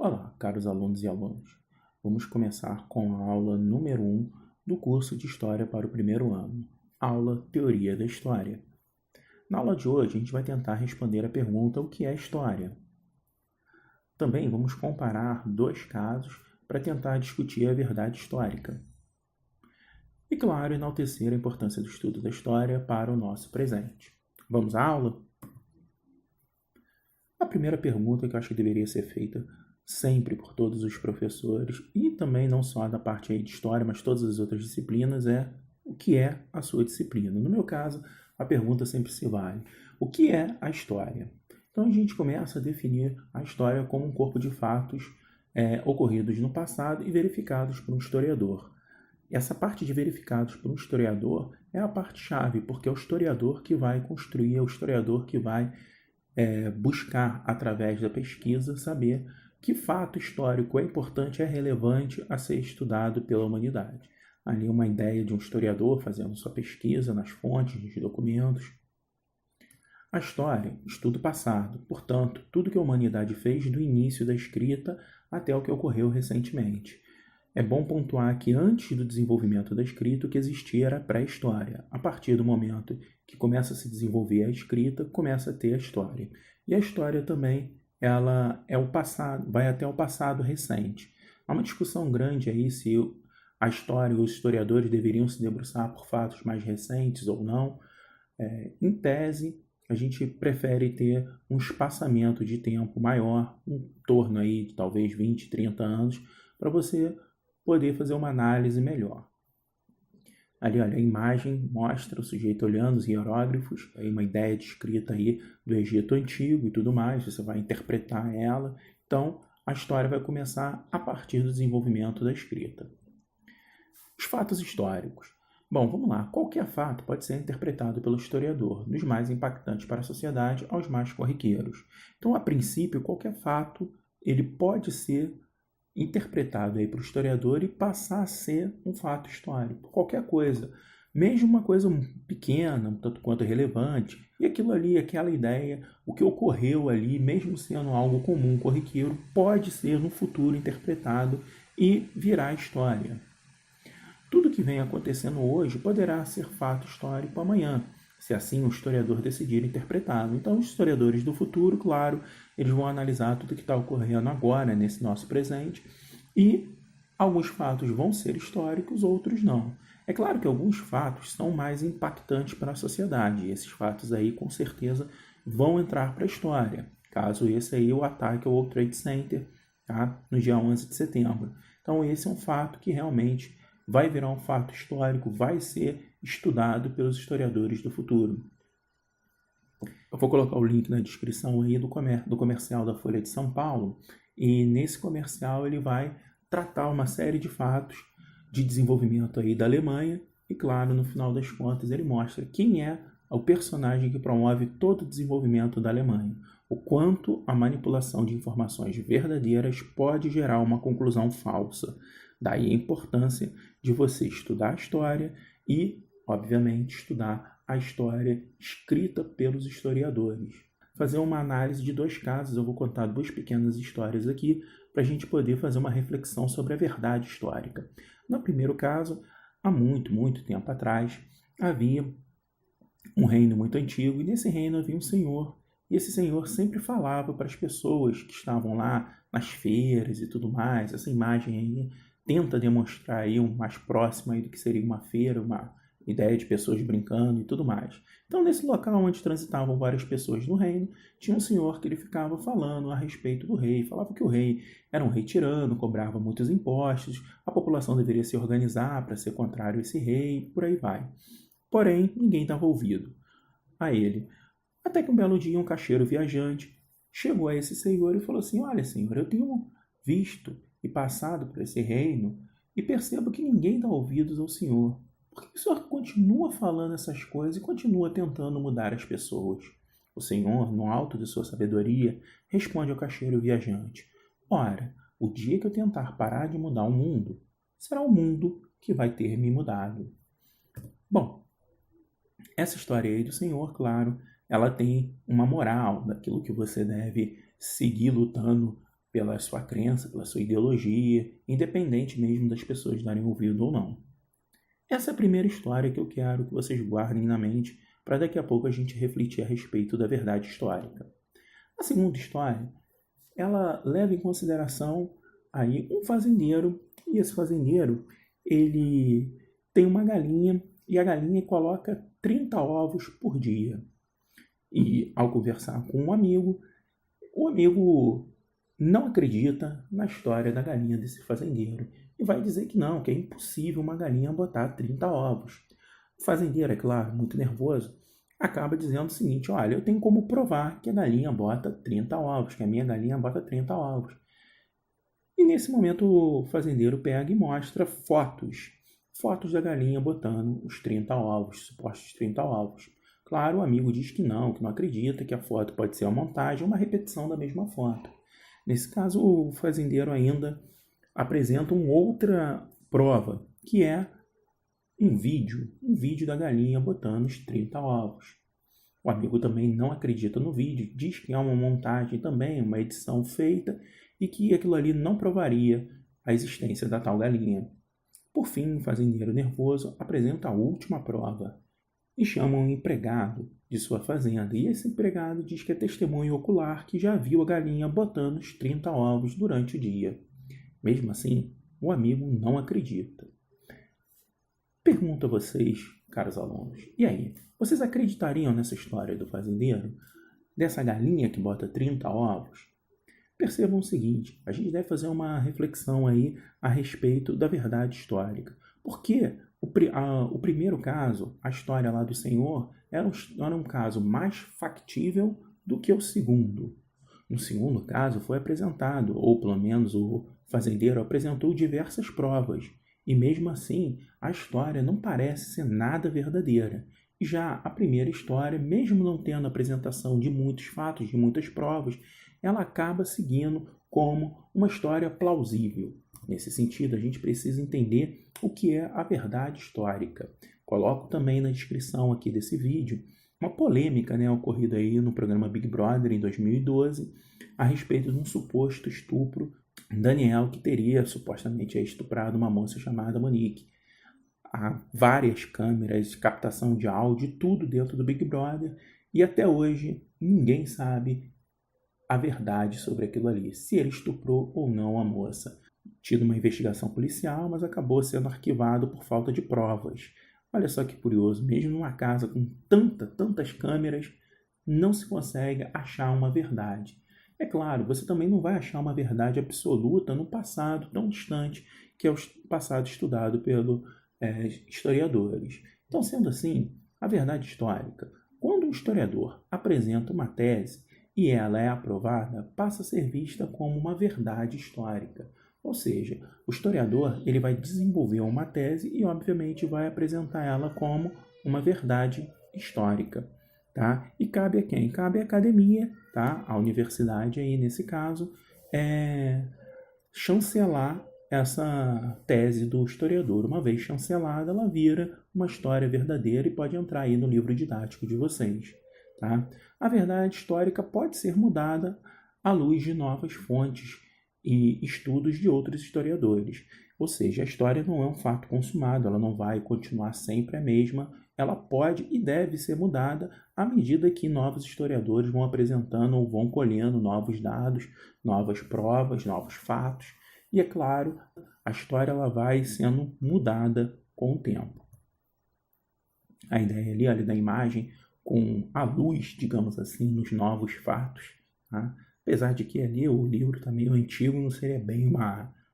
Olá, caros alunos e alunas. Vamos começar com a aula número 1 do curso de História para o primeiro ano, aula Teoria da História. Na aula de hoje, a gente vai tentar responder a pergunta: o que é história? Também vamos comparar dois casos para tentar discutir a verdade histórica. E, claro, enaltecer a importância do estudo da história para o nosso presente. Vamos à aula? A primeira pergunta que eu acho que deveria ser feita sempre por todos os professores, e também não só da parte aí de história, mas todas as outras disciplinas, é: o que é a sua disciplina? No meu caso, a pergunta sempre se vale: o que é a história? Então a gente começa a definir a história como um corpo de fatos ocorridos no passado e verificados por um historiador. Essa parte de verificados por um historiador é a parte-chave, porque é o historiador que vai construir, é o historiador que vai buscar, através da pesquisa, saber que fato histórico é importante, é relevante a ser estudado pela humanidade. Ali uma ideia de um historiador fazendo sua pesquisa nas fontes, nos documentos. A história estuda o passado, portanto, tudo que a humanidade fez do início da escrita até o que ocorreu recentemente. É bom pontuar que antes do desenvolvimento da escrita, o que existia era a pré-história. A partir do momento que começa a se desenvolver a escrita, começa a ter a história. E a história também, ela é o passado, vai até o passado recente. Há uma discussão grande aí se a história, os historiadores deveriam se debruçar por fatos mais recentes ou não. Em tese, a gente prefere ter um espaçamento de tempo maior, em torno aí de talvez 20, 30 anos, para você poder fazer uma análise melhor. Ali, olha, a imagem mostra o sujeito olhando os hieróglifos, aí uma ideia de escrita aí do Egito Antigo e tudo mais, você vai interpretar ela. Então, a história vai começar a partir do desenvolvimento da escrita. Os fatos históricos. Bom, vamos lá. Qualquer fato pode ser interpretado pelo historiador, dos mais impactantes para a sociedade aos mais corriqueiros. Então, a princípio, qualquer fato ele pode ser interpretado aí para o historiador e passar a ser um fato histórico. Qualquer coisa, mesmo uma coisa pequena, tanto quanto relevante, e aquilo ali, aquela ideia, o que ocorreu ali, mesmo sendo algo comum, corriqueiro, pode ser no futuro interpretado e virar história. Tudo que vem acontecendo hoje poderá ser fato histórico amanhã, se assim o historiador decidir interpretá-lo. Então, os historiadores do futuro, claro, eles vão analisar tudo que está ocorrendo agora, nesse nosso presente, e alguns fatos vão ser históricos, outros não. É claro que alguns fatos são mais impactantes para a sociedade, e esses fatos aí, com certeza, vão entrar para a história. Caso esse aí, o ataque ao World Trade Center, tá? No dia 11 de setembro. Então, esse é um fato que realmente vai virar um fato histórico, vai ser estudado pelos historiadores do futuro. Eu vou colocar o link na descrição aí do comercial da Folha de São Paulo, e nesse comercial ele vai tratar uma série de fatos de desenvolvimento aí da Alemanha, e claro, no final das contas ele mostra quem é o personagem que promove todo o desenvolvimento da Alemanha, o quanto a manipulação de informações verdadeiras pode gerar uma conclusão falsa. Daí a importância de você estudar a história e, obviamente, estudar a história escrita pelos historiadores. Fazer uma análise de dois casos, eu vou contar duas pequenas histórias aqui para a gente poder fazer uma reflexão sobre a verdade histórica. No primeiro caso, há muito, muito tempo atrás, havia um reino muito antigo, e nesse reino havia um senhor, e esse senhor sempre falava para as pessoas que estavam lá nas feiras e tudo mais. Essa imagem aí tenta demonstrar aí um mais próximo aí do que seria uma feira, uma ideia de pessoas brincando e tudo mais. Então, nesse local onde transitavam várias pessoas do reino, tinha um senhor que ele ficava falando a respeito do rei, falava que o rei era um rei tirano, cobrava muitos impostos, a população deveria se organizar para ser contrário a esse rei, por aí vai. Porém, ninguém estava ouvido a ele. Até que um belo dia um caixeiro viajante chegou a esse senhor e falou assim: olha, senhor, eu tenho visto e passado por esse reino e percebo que ninguém dá ouvidos ao senhor. Por que o senhor continua falando essas coisas e continua tentando mudar as pessoas? O senhor, no alto de sua sabedoria, responde ao caixeiro viajante: ora, o dia que eu tentar parar de mudar o mundo, será o mundo que vai ter me mudado. Bom, essa história aí do senhor, claro, ela tem uma moral daquilo que você deve seguir lutando pela sua crença, pela sua ideologia, independente mesmo das pessoas darem ouvido ou não. Essa é a primeira história que eu quero que vocês guardem na mente para daqui a pouco a gente refletir a respeito da verdade histórica. A segunda história, ela leva em consideração aí um fazendeiro, e esse fazendeiro, ele tem uma galinha e a galinha coloca 30 ovos por dia. E ao conversar com um amigo, o amigo não acredita na história da galinha desse fazendeiro e vai dizer que não, que é impossível uma galinha botar 30 ovos. O fazendeiro, é claro, muito nervoso, acaba dizendo o seguinte: olha, eu tenho como provar que a galinha bota 30 ovos, que a minha galinha bota 30 ovos. E nesse momento o fazendeiro pega e mostra fotos da galinha botando os 30 ovos, supostos 30 ovos. Claro, o amigo diz que não acredita, que a foto pode ser uma montagem, uma repetição da mesma foto. Nesse caso, o fazendeiro ainda apresenta uma outra prova, que é um vídeo da galinha botando os 30 ovos. O amigo também não acredita no vídeo, diz que é uma montagem também, uma edição feita, e que aquilo ali não provaria a existência da tal galinha. Por fim, o fazendeiro nervoso apresenta a última prova e chama um empregado de sua fazenda. E esse empregado diz que é testemunho ocular que já viu a galinha botando os 30 ovos durante o dia. Mesmo assim, o amigo não acredita. Pergunto a vocês, caros alunos, e aí, vocês acreditariam nessa história do fazendeiro? Dessa galinha que bota 30 ovos? Percebam o seguinte, a gente deve fazer uma reflexão aí a respeito da verdade histórica. Porque o primeiro caso, a história lá do Senhor, era um caso mais factível do que o segundo. No segundo caso foi apresentado, ou pelo menos o fazendeiro apresentou diversas provas, e mesmo assim a história não parece ser nada verdadeira. Já a primeira história, mesmo não tendo apresentação de muitos fatos, de muitas provas, ela acaba seguindo como uma história plausível. Nesse sentido, a gente precisa entender o que é a verdade histórica. Coloco também na descrição aqui desse vídeo uma polêmica, ocorrida aí no programa Big Brother em 2012 a respeito de um suposto estupro. Daniel, que teria supostamente estuprado uma moça chamada Monique. Há várias câmeras de captação de áudio, tudo dentro do Big Brother, e até hoje ninguém sabe a verdade sobre aquilo ali, se ele estuprou ou não a moça. Tido uma investigação policial, mas acabou sendo arquivado por falta de provas. Olha só que curioso, mesmo numa casa com tantas câmeras, não se consegue achar uma verdade. É claro, você também não vai achar uma verdade absoluta no passado tão distante, que é o passado estudado pelos historiadores. Então, sendo assim, a verdade histórica, quando um historiador apresenta uma tese e ela é aprovada, passa a ser vista como uma verdade histórica. Ou seja, o historiador ele vai desenvolver uma tese e, obviamente, vai apresentar ela como uma verdade histórica. Tá? E cabe a quem? Cabe à academia, tá? A universidade aí, nesse caso, chancelar essa tese do historiador. Uma vez chancelada, ela vira uma história verdadeira e pode entrar aí no livro didático de vocês. Tá? A verdade histórica pode ser mudada à luz de novas fontes e estudos de outros historiadores. Ou seja, a história não é um fato consumado, ela não vai continuar sempre a mesma, ela pode e deve ser mudada à medida que novos historiadores vão apresentando ou vão colhendo novos dados, novas provas, novos fatos. E, é claro, a história ela vai sendo mudada com o tempo. A ideia ali, olha, da imagem com a luz, digamos assim, nos novos fatos. Tá? Apesar de que ali o livro está meio antigo, não seria bem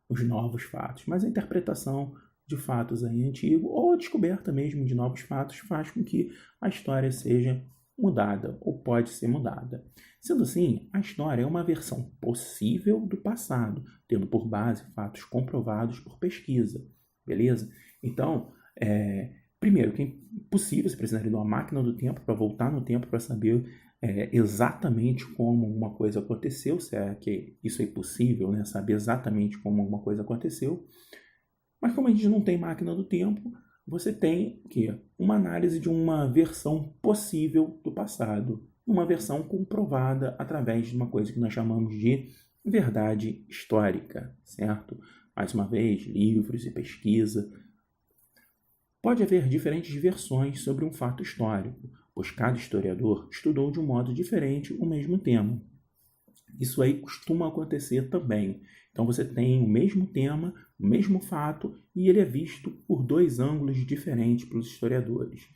os novos fatos. Mas a interpretação de fatos aí antigos ou a descoberta mesmo de novos fatos faz com que a história seja mudada ou pode ser mudada. Sendo assim, a história é uma versão possível do passado, tendo por base fatos comprovados por pesquisa, beleza? Então, primeiro, que é possível, você precisaria de uma máquina do tempo para voltar no tempo para saber exatamente como uma coisa aconteceu, se é que isso é possível, saber exatamente como uma coisa aconteceu. Mas como a gente não tem máquina do tempo, você tem uma análise de uma versão possível do passado, uma versão comprovada através de uma coisa que nós chamamos de verdade histórica, certo? Mais uma vez, livros e pesquisa. Pode haver diferentes versões sobre um fato histórico, pois cada historiador estudou de um modo diferente o mesmo tema. Isso aí costuma acontecer também. Então você tem o mesmo tema, o mesmo fato, e ele é visto por dois ângulos diferentes pelos historiadores.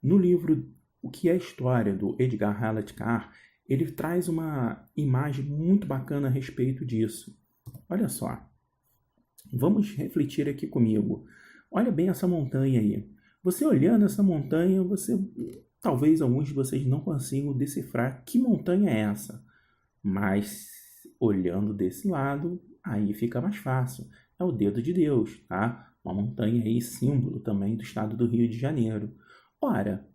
No livro O que é História, do Edgar Hallett Carr, ele traz uma imagem muito bacana a respeito disso. Olha só, vamos refletir aqui comigo. Olha bem essa montanha aí. Você olhando essa montanha, talvez alguns de vocês não consigam decifrar que montanha é essa. Mas olhando desse lado, aí fica mais fácil. É o dedo de Deus, tá? Uma montanha aí, símbolo também do estado do Rio de Janeiro. Ora,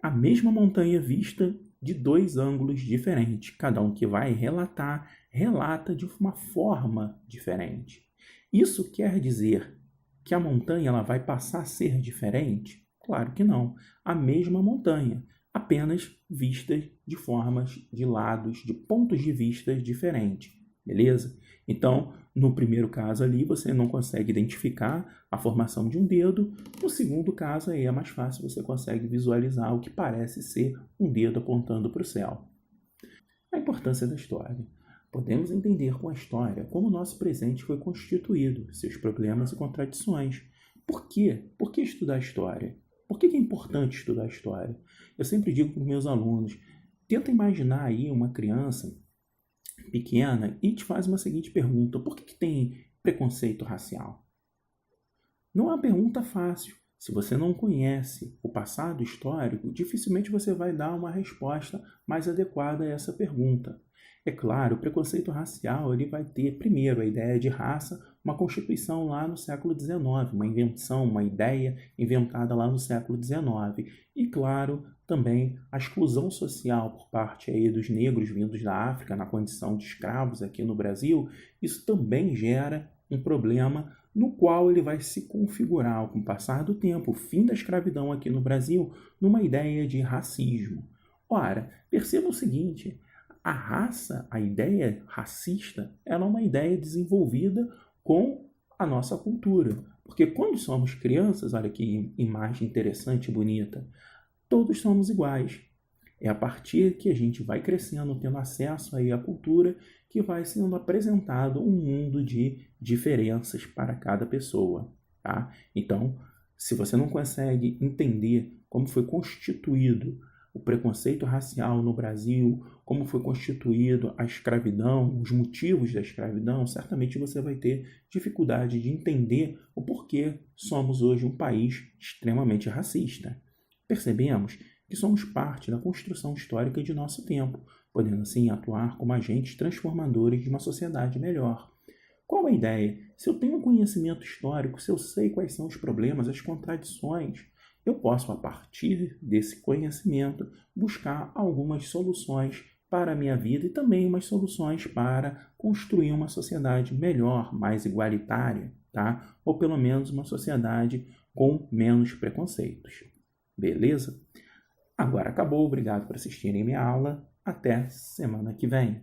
a mesma montanha vista de dois ângulos diferentes. Cada um que vai relatar, relata de uma forma diferente. Isso quer dizer que a montanha ela vai passar a ser diferente? Claro que não. A mesma montanha, apenas vistas de formas, de lados, de pontos de vista diferentes, beleza? Então, no primeiro caso ali, você não consegue identificar a formação de um dedo. No segundo caso, aí é mais fácil, você consegue visualizar o que parece ser um dedo apontando para o céu. A importância da história. Podemos entender com a história como o nosso presente foi constituído, seus problemas e contradições. Por quê? Por que estudar história? Por que é importante estudar história? Eu sempre digo para os meus alunos, tenta imaginar aí uma criança pequena e te faz uma seguinte pergunta, por que tem preconceito racial? Não é uma pergunta fácil. Se você não conhece o passado histórico, dificilmente você vai dar uma resposta mais adequada a essa pergunta. É claro, o preconceito racial ele vai ter, primeiro, a ideia de raça, uma constituição lá no século XIX, uma invenção, uma ideia inventada lá no século XIX. E, claro, também a exclusão social por parte aí dos negros vindos da África na condição de escravos aqui no Brasil, isso também gera um problema no qual ele vai se configurar com o passar do tempo, o fim da escravidão aqui no Brasil, numa ideia de racismo. Ora, perceba o seguinte, a raça, a ideia racista, ela é uma ideia desenvolvida com a nossa cultura. Porque quando somos crianças, olha que imagem interessante e bonita, todos somos iguais. É a partir que a gente vai crescendo, tendo acesso aí à cultura, que vai sendo apresentado um mundo de diferenças para cada pessoa. Tá? Então, se você não consegue entender como foi constituído o preconceito racial no Brasil, como foi constituído a escravidão, os motivos da escravidão, certamente você vai ter dificuldade de entender o porquê somos hoje um país extremamente racista. Percebemos que somos parte da construção histórica de nosso tempo, podendo assim atuar como agentes transformadores de uma sociedade melhor. Qual a ideia? Se eu tenho um conhecimento histórico, se eu sei quais são os problemas, as contradições, eu posso, a partir desse conhecimento, buscar algumas soluções para a minha vida e também umas soluções para construir uma sociedade melhor, mais igualitária, tá? Ou pelo menos uma sociedade com menos preconceitos. Beleza? Agora acabou, obrigado por assistirem minha aula. Até semana que vem.